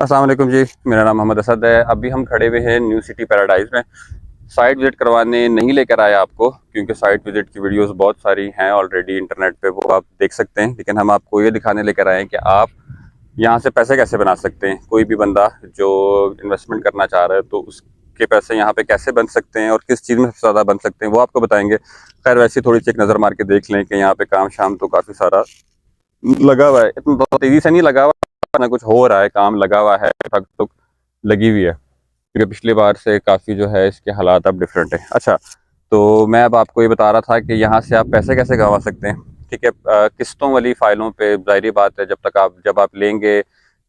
अस्सलाम वालेकुम जी। मेरा नाम मोहम्मद असद है। अभी हम खड़े हुए हैं न्यू सिटी पैराडाइज में। साइट विज़िट करवाने नहीं लेकर आए आपको, क्योंकि साइट विज़िट की वीडियोस बहुत सारी हैं ऑलरेडी इंटरनेट पे, वो आप देख सकते हैं। लेकिन हम आपको ये दिखाने लेकर आए हैं कि आप यहाँ से पैसे कैसे बना सकते हैं। कोई भी बंदा जो इन्वेस्टमेंट करना चाह रहा है तो उसके पैसे यहाँ पे कैसे बन सकते हैं और किस चीज़ में सबसे ज़्यादा बन सकते हैं, वो आपको बताएंगे। खैर, वैसे थोड़ी सी एक नज़र मार के देख लें कि यहाँ पे काम शाम तो काफ़ी सारा लगा हुआ है। इतना बहुत तेज़ी से नहीं लगा हुआ, ना कुछ हो रहा है, काम लगा हुआ है, ठक ठुक लगी हुई है, क्योंकि पिछली बार से काफ़ी जो है इसके हालात अब डिफरेंट है। अच्छा, तो मैं अब आपको ये बता रहा था कि यहाँ से आप पैसे कैसे कमा सकते हैं। ठीक है, किस्तों वाली फाइलों पे ज़ाहिर बात है, जब आप लेंगे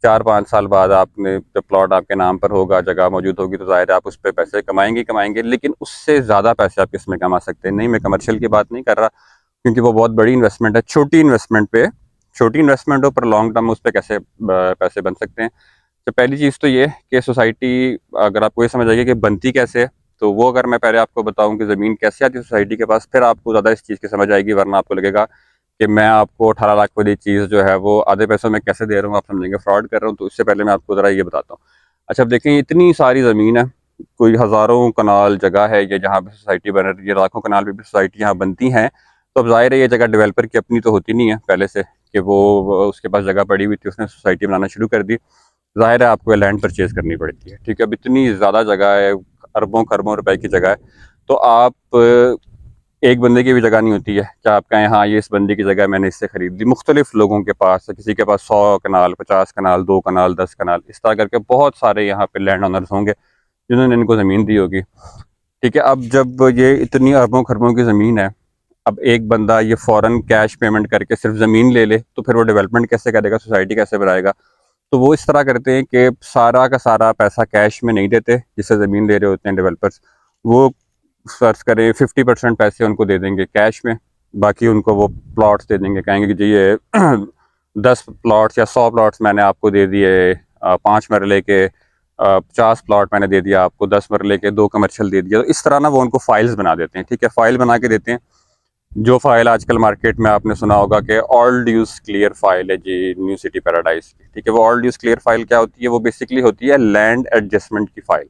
4-5 साल बाद, आपने जब प्लॉट आपके नाम पर होगा, जगह मौजूद होगी, तो ज़ाहिर है आप उस पर पैसे कमाएंगे कमाएंगे। लेकिन उससे ज़्यादा पैसे आप किस में कमा सकते हैं। नहीं, मैं कमर्शियल की बात नहीं कर रहा, क्योंकि वो बहुत बड़ी इन्वेस्टमेंट है। छोटी इन्वेस्टमेंट हो पर लॉन्ग टर्म में उस पर कैसे पैसे बन सकते हैं। तो पहली चीज़ तो ये कि सोसाइटी, अगर आपको ये समझ आएगी कि बनती कैसे है, तो वो अगर मैं पहले आपको बताऊं कि ज़मीन कैसे आती है सोसाइटी के पास, फिर आपको ज़्यादा इस चीज़ की समझ आएगी। वरना आपको लगेगा कि मैं आपको 18 लाख वाली चीज़ जो है वो आधे पैसों में कैसे दे रहा हूँ, आप समझेंगे फ्रॉड कर रहा हूँ। तो इससे पहले मैं आपको ज़रा ये बताता हूँ। अच्छा, अब देखें, इतनी सारी ज़मीन है, कोई हज़ारों कनाल जगह है ये, जहाँ पर सोसाइटी बन रही है, लाखों कनाल भी सोसाइटी यहाँ बनती हैं। तो अब ज़ाहिर है ये जगह डेवलपर की अपनी तो होती नहीं है पहले से, कि वो उसके पास जगह पड़ी हुई थी, उसने सोसाइटी बनाना शुरू कर दी। ज़ाहिर है आपको लैंड परचेज करनी पड़ती है। ठीक है, अब इतनी ज़्यादा जगह है, अरबों खरबों रुपए की जगह है, तो आप एक बंदे की भी जगह नहीं होती है क्या आप कहें हाँ ये इस बंदे की जगह मैंने इससे खरीद ली। मुख्तलिफ लोगों के पास, किसी के पास 100 कनाल, 50 कनाल, 2 कनाल, 10 कनाल, इस तरह करके बहुत सारे यहाँ पे लैंड ओनर्स होंगे जिन्होंने इनको ज़मीन दी होगी। ठीक है, अब जब ये इतनी अरबों खरबों की ज़मीन है, अब एक बंदा ये फ़ौरन कैश पेमेंट करके सिर्फ ज़मीन ले ले, तो फिर वो डेवलपमेंट कैसे करेगा, सोसाइटी कैसे बनाएगा। तो वो इस तरह करते हैं कि सारा का सारा पैसा कैश में नहीं देते, जिससे ज़मीन ले रहे होते हैं डेवलपर्स। वो सर्च करें 50% पैसे उनको दे देंगे कैश में, बाकी उनको वो प्लॉट्स दे देंगे। कहेंगे कि जी ये 10 प्लॉट्स या 100 प्लॉट्स मैंने आपको दे दिए, 5 मरले के, 50 प्लॉट मैंने दे दिया आपको, 10 मरले के 2 कमर्शियल दे दिया। तो इस तरह ना वो उनको फाइल्स बना देते हैं। ठीक है, फाइल बना के देते हैं, जो फाइल आजकल मार्केट में आपने सुना होगा कि ऑल ड्यूज क्लियर फाइल है जी न्यू सिटी पैराडाइज की। ठीक है, वो ऑल ड्यूज क्लियर फाइल क्या होती है, वो बेसिकली होती है लैंड एडजस्टमेंट की फाइल,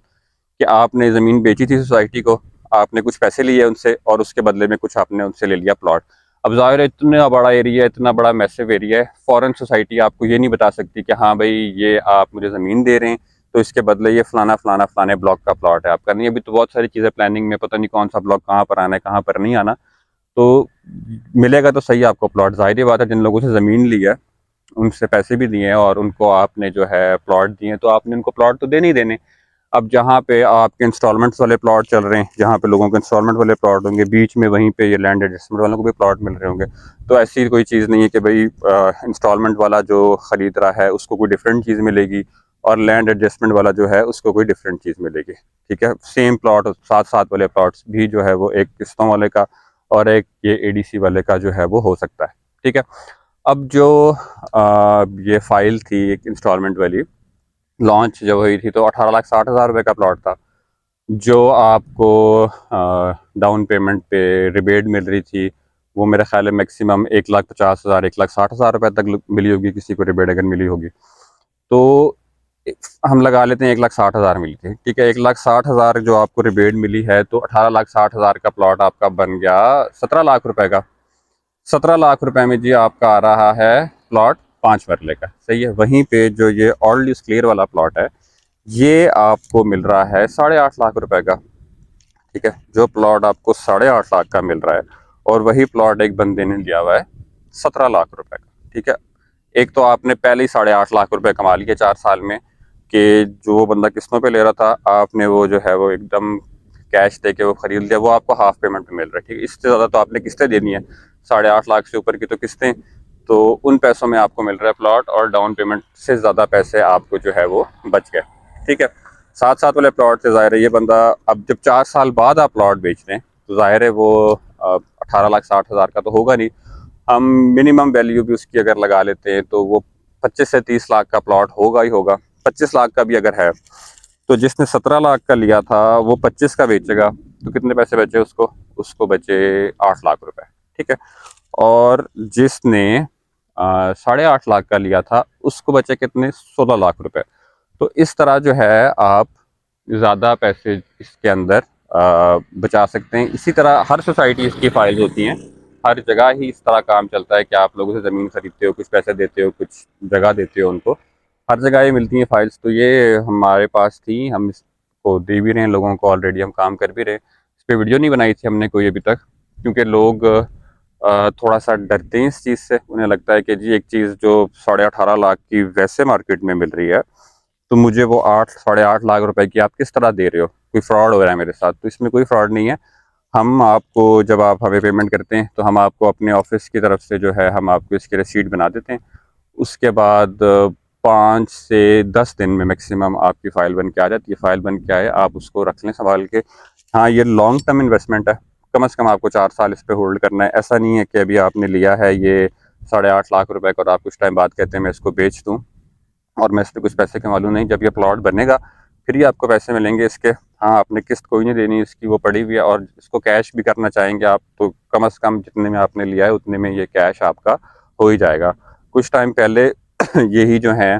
कि आपने ज़मीन बेची थी सोसाइटी को, आपने कुछ पैसे लिए उनसे और उसके बदले में कुछ आपने उनसे ले लिया प्लॉट। अब ज़ाहिर है इतना बड़ा एरिया, इतना बड़ा मैसिव एरिया है, फ़ौरन सोसाइटी आपको ये नहीं बता सकती कि हाँ भाई ये आप मुझे ज़मीन दे रहे हैं तो इसके बदले ये फलाना फलाना फलाने ब्लॉक का प्लॉट है आपका। नहीं, अभी तो बहुत सारी चीज़ें प्लानिंग में, पता नहीं कौन सा ब्लॉक कहाँ पर आना है, कहाँ पर नहीं आना। तो मिलेगा तो सही आपको प्लॉट। ज़ाहिर बात है, जिन लोगों से ज़मीन ली है उनसे पैसे भी दिए हैं और उनको आपने जो है प्लॉट दिए हैं, तो आपने उनको प्लॉट तो देने ही देने। अब जहाँ पे आपके इंस्टॉलमेंट्स वाले प्लॉट चल रहे हैं, जहाँ पे लोगों के इंस्टॉलमेंट वाले प्लॉट होंगे, बीच में वहीं पे ये लैंड एडजस्टमेंट वालों को भी प्लॉट मिल रहे होंगे। तो ऐसी कोई चीज़ नहीं है कि भाई इंस्टॉलमेंट वाला जो ख़रीद रहा है उसको कोई डिफरेंट चीज़ मिलेगी और लैंड एडजस्टमेंट वाला जो है उसको कोई डिफरेंट चीज़ मिलेगी। ठीक है, सेम प्लॉट, साथ साथ वाले प्लॉट्स भी जो है वो एक किस्तों वाले का और एक ये एडीसी वाले का जो है वो हो सकता है। ठीक है, अब जो ये फाइल थी एक इंस्टॉलमेंट वाली, लॉन्च जब हुई थी तो 18,60,000 रुपये का प्लॉट था, जो आपको डाउन पेमेंट पे रिबेट मिल रही थी। वो मेरे ख्याल है मैक्सिमम 1,50,000, 1,60,000 रुपये तक मिली होगी किसी को रिबेट अगर मिली होगी। तो हम लगा लेते हैं 1,60,000 मिली थी। ठीक है, 1,60,000 जो आपको रिबेट मिली है, तो 18,60,000 का प्लॉट आपका बन गया 17 लाख रुपए का। 17 लाख रुपए में जी आपका आ रहा है प्लॉट 5 मरले का। सही है, वहीं पे जो ये ऑल ड्यूज क्लियर वाला प्लॉट है ये आपको मिल रहा है 8.5 लाख रुपए का। ठीक है, जो प्लॉट आपको 8.5 लाख का मिल रहा है और वही प्लॉट एक बंदे ने लिया हुआ है 17 लाख रुपए का। ठीक है, एक तो आपने पहले ही 8.5 लाख रुपए कमा लिए 4 साल में, कि जो बंदा किस्तों पे ले रहा था आपने वो जो है वो एकदम कैश दे के वो खरीद लिया, वो आपको हाफ पेमेंट पे मिल रहा है। ठीक है, इससे ज़्यादा तो आपने किस्तें देनी है, 8.5 लाख से ऊपर की तो किस्तें, तो उन पैसों में आपको मिल रहा है प्लॉट और डाउन पेमेंट से ज़्यादा पैसे आपको जो है वो बच गए। ठीक है, साथ साथ वाले प्लॉट से ज़ाहिर है ये बंदा, अब जब 4 साल बाद आप प्लॉट बेच रहे हैं तो ज़ाहिर है वो 18,60,000 का तो होगा नहीं। हम मिनिमम वैल्यू भी उसकी अगर लगा लेते हैं तो वो 25 से 30 लाख का प्लॉट होगा ही होगा। 25 लाख का भी अगर है तो जिसने 17 लाख का लिया था वो 25 का बेचेगा, तो कितने पैसे बचे उसको, उसको बचे 8 लाख रुपए। ठीक है, और जिसने 8.5 लाख का लिया था उसको बचे कितने, 16 लाख रुपए। तो इस तरह जो है आप ज़्यादा पैसे इसके अंदर बचा सकते हैं। इसी तरह हर सोसाइटी इसकी फाइल्स होती हैं, हर जगह ही इस तरह काम चलता है कि आप लोगों से ज़मीन खरीदते हो, कुछ पैसे देते हो, कुछ जगह देते हो उनको, हर जगह ये मिलती हैं फाइल्स। तो ये हमारे पास थी, हम इसको दे भी रहे हैं लोगों को, ऑलरेडी हम काम कर भी रहे हैं। इस पर वीडियो नहीं बनाई थी हमने कोई अभी तक, क्योंकि लोग थोड़ा सा डरते हैं इस चीज़ से। उन्हें लगता है कि जी एक चीज़ जो 18.5 लाख की वैसे मार्केट में मिल रही है, तो मुझे वो 8-8.5 लाख रुपए की आप किस तरह दे रहे हो, कोई फ्रॉड हो रहा है मेरे साथ। तो इसमें कोई फ्रॉड नहीं है। हम आपको, जब आप हमें पेमेंट करते हैं तो हम आपको अपने ऑफिस की तरफ से जो है हम आपको इसकी रिसीट बना देते हैं। उसके बाद 5 से 10 दिन में मैक्सिमम आपकी फ़ाइल बन के आ जाती है। फ़ाइल बन के आए, आप उसको रख लें संभाल के। हाँ, ये लॉन्ग टर्म इन्वेस्टमेंट है, कम से कम आपको 4 साल इस पे होल्ड करना है। ऐसा नहीं है कि अभी आपने लिया है ये 8.5 लाख रुपए का और आप कुछ टाइम बाद कहते हैं मैं इसको बेच दूँ और मैं इस पर कुछ पैसे कमा लूँ। नहीं, जब ये प्लॉट बनेगा फिर ही आपको पैसे मिलेंगे इसके। हाँ, आपने किस्त कोई नहीं देनी इसकी, वो पड़ी हुई है। और इसको कैश भी करना चाहेंगे आप तो कम से कम जितने में आपने लिया है उतने में ये कैश आपका हो ही जाएगा। कुछ टाइम पहले यही जो है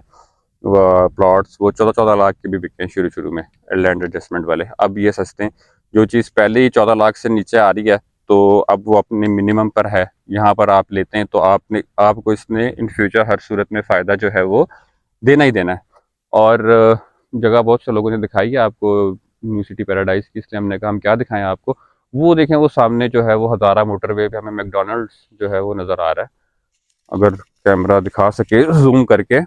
प्लॉट्स वो 14-14 लाख के भी बिकते हैं शुरू शुरू में, लैंड एडजस्टमेंट वाले। अब ये सस्ते हैं। जो चीज़ पहले ही 14 लाख से नीचे आ रही है तो अब वो अपने मिनिमम पर है, यहाँ पर आप लेते हैं तो आपको इसमें इन फ्यूचर हर सूरत में फ़ायदा जो है वो देना ही देना है। और जगह बहुत से लोगों ने दिखाई है आपको न्यू सिटी पैराडाइज की, इसलिए हमने कहा हम क्या दिखाएं आपको। वो देखें, वो सामने जो है वो हज़ारा मोटरवे पे हमें मैकडोनल्ड्स जो है वो नज़र आ रहा है, अगर कैमरा दिखा सके जूम करके।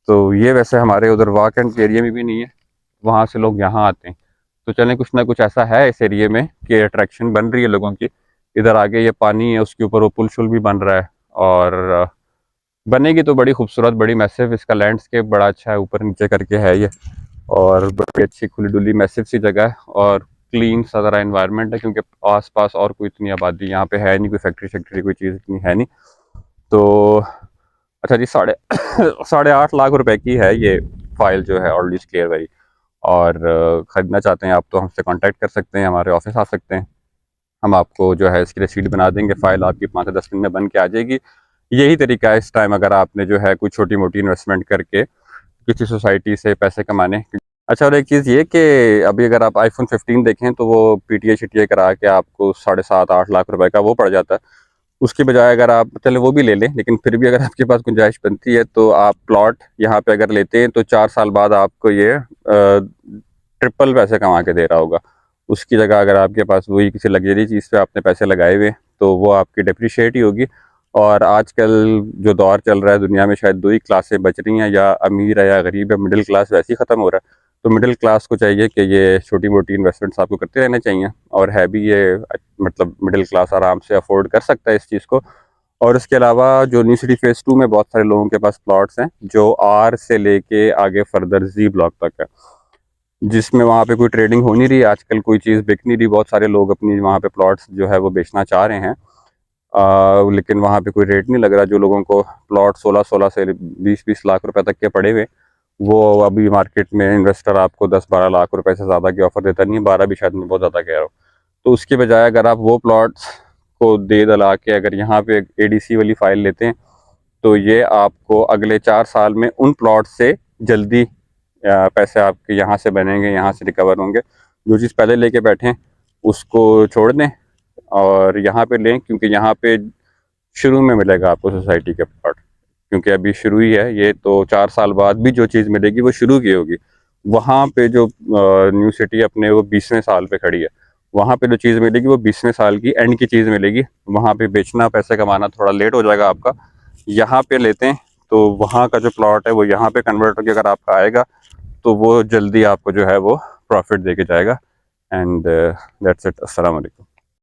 तो ये वैसे हमारे उधर वाक एंड एरिया में भी नहीं है, वहाँ से लोग यहाँ आते हैं। तो चलें, कुछ ना कुछ ऐसा है इस एरिया में कि अट्रैक्शन बन रही है लोगों की। इधर आगे ये पानी है, उसके ऊपर वो पुल शुल भी बन रहा है और बनेगी तो बड़ी खूबसूरत, बड़ी मैसिव। इसका लैंडस्केप बड़ा अच्छा है, ऊपर नीचे करके है ये, और बड़ी अच्छी खुली डुली मैसिव सी जगह है और क्लीन सा ज़रा एनवायरनमेंट है, क्योंकि आसपास और कोई इतनी आबादी यहाँ पे है नहीं, कोई फैक्ट्री शैक्ट्री कोई चीज़ इतनी है नहीं। तो अच्छा जी, साढ़े 8.5 लाख रुपए की है ये फाइल जो है ऑलरेडी क्लियर भाई। और ख़रीदना चाहते हैं आप तो हमसे कांटेक्ट कर सकते हैं, हमारे ऑफिस आ सकते हैं। हम आपको जो है इसकी रसीद बना देंगे, फ़ाइल आपकी 5 से 10 दिन में बन के आ जाएगी। यही तरीका है इस टाइम, अगर आपने जो है कोई छोटी मोटी इन्वेस्टमेंट करके किसी सोसाइटी से पैसे कमाने। अच्छा, और एक चीज़ ये कि अभी अगर आप iPhone 15 देखें तो वो PTA शिटीए करा के आपको 7.5-8 लाख रुपए का वो पड़ जाता है। उसके बजाय अगर आप, चले वो भी ले लें, लेकिन फिर भी अगर आपके पास गुंजाइश बनती है तो आप प्लॉट यहाँ पे अगर लेते हैं तो 4 साल बाद आपको ये ट्रिपल पैसे कमा के दे रहा होगा। उसकी जगह अगर आपके पास वही किसी लग्जरी चीज़ पे आपने पैसे लगाए हुए तो वो आपकी डिप्रिशिएट ही होगी। और आजकल जो दौर चल रहा है दुनिया में, शायद 2 ही क्लासें बच रही हैं, या अमीर है या गरीब है। मिडिल क्लास वैसे ही ख़त्म हो रहा है। तो मिडिल क्लास को चाहिए कि ये छोटी मोटी इन्वेस्टमेंट्स आपको करते रहने चाहिए, और है भी ये, मतलब मिडिल क्लास आराम से अफोर्ड कर सकता है इस चीज़ को। और इसके अलावा जो न्यू सिटी फेज़ 2 में बहुत सारे लोगों के पास प्लॉट्स हैं जो आर से लेके आगे फर्दर जी ब्लॉक तक है, जिसमें वहाँ पे कोई ट्रेडिंग हो नहीं रही आजकल, कोई चीज़ बिक नहीं रही। बहुत सारे लोग अपनी वहाँ पे प्लॉट्स जो है वो बेचना चाह रहे हैं, लेकिन वहाँ पे कोई रेट नहीं लग रहा। जो लोगों को प्लॉट 16-16 से 20-20 लाख रुपए तक के पड़े हुए, वो अभी मार्केट में इन्वेस्टर आपको 10-12 लाख रुपए से ज़्यादा की ऑफर देता नहीं है। 12 भी शायद मैं बहुत ज़्यादा कह रहा हूँ। तो उसके बजाय अगर आप वो प्लॉट्स को दे दला के अगर यहाँ पे ADC वाली फाइल लेते हैं तो ये आपको अगले 4 साल में उन प्लॉट से जल्दी पैसे आपके यहाँ से बनेंगे, यहाँ से रिकवर होंगे। जो चीज़ पहले लेके बैठे हैं उसको छोड़ दें और यहाँ पे लें, क्योंकि यहाँ पे शुरू में मिलेगा आपको सोसाइटी के प्लॉट, क्योंकि अभी शुरू ही है ये। तो 4 साल बाद भी जो चीज़ मिलेगी वो शुरू की होगी। वहाँ पे जो न्यू सिटी अपने वो 20वें साल पे खड़ी है, वहाँ पे जो चीज़ मिलेगी वो 20वें साल की एंड की चीज़ मिलेगी। वहाँ पे बेचना, पैसे कमाना थोड़ा लेट हो जाएगा आपका। यहाँ पे लेते हैं तो वहाँ का जो प्लॉट है वो यहाँ पे कन्वर्ट होकर अगर आपका आएगा तो वो जल्दी आपको जो है वो प्रॉफिट दे के जाएगा। And that's it. अस्सलाम वालेकुम।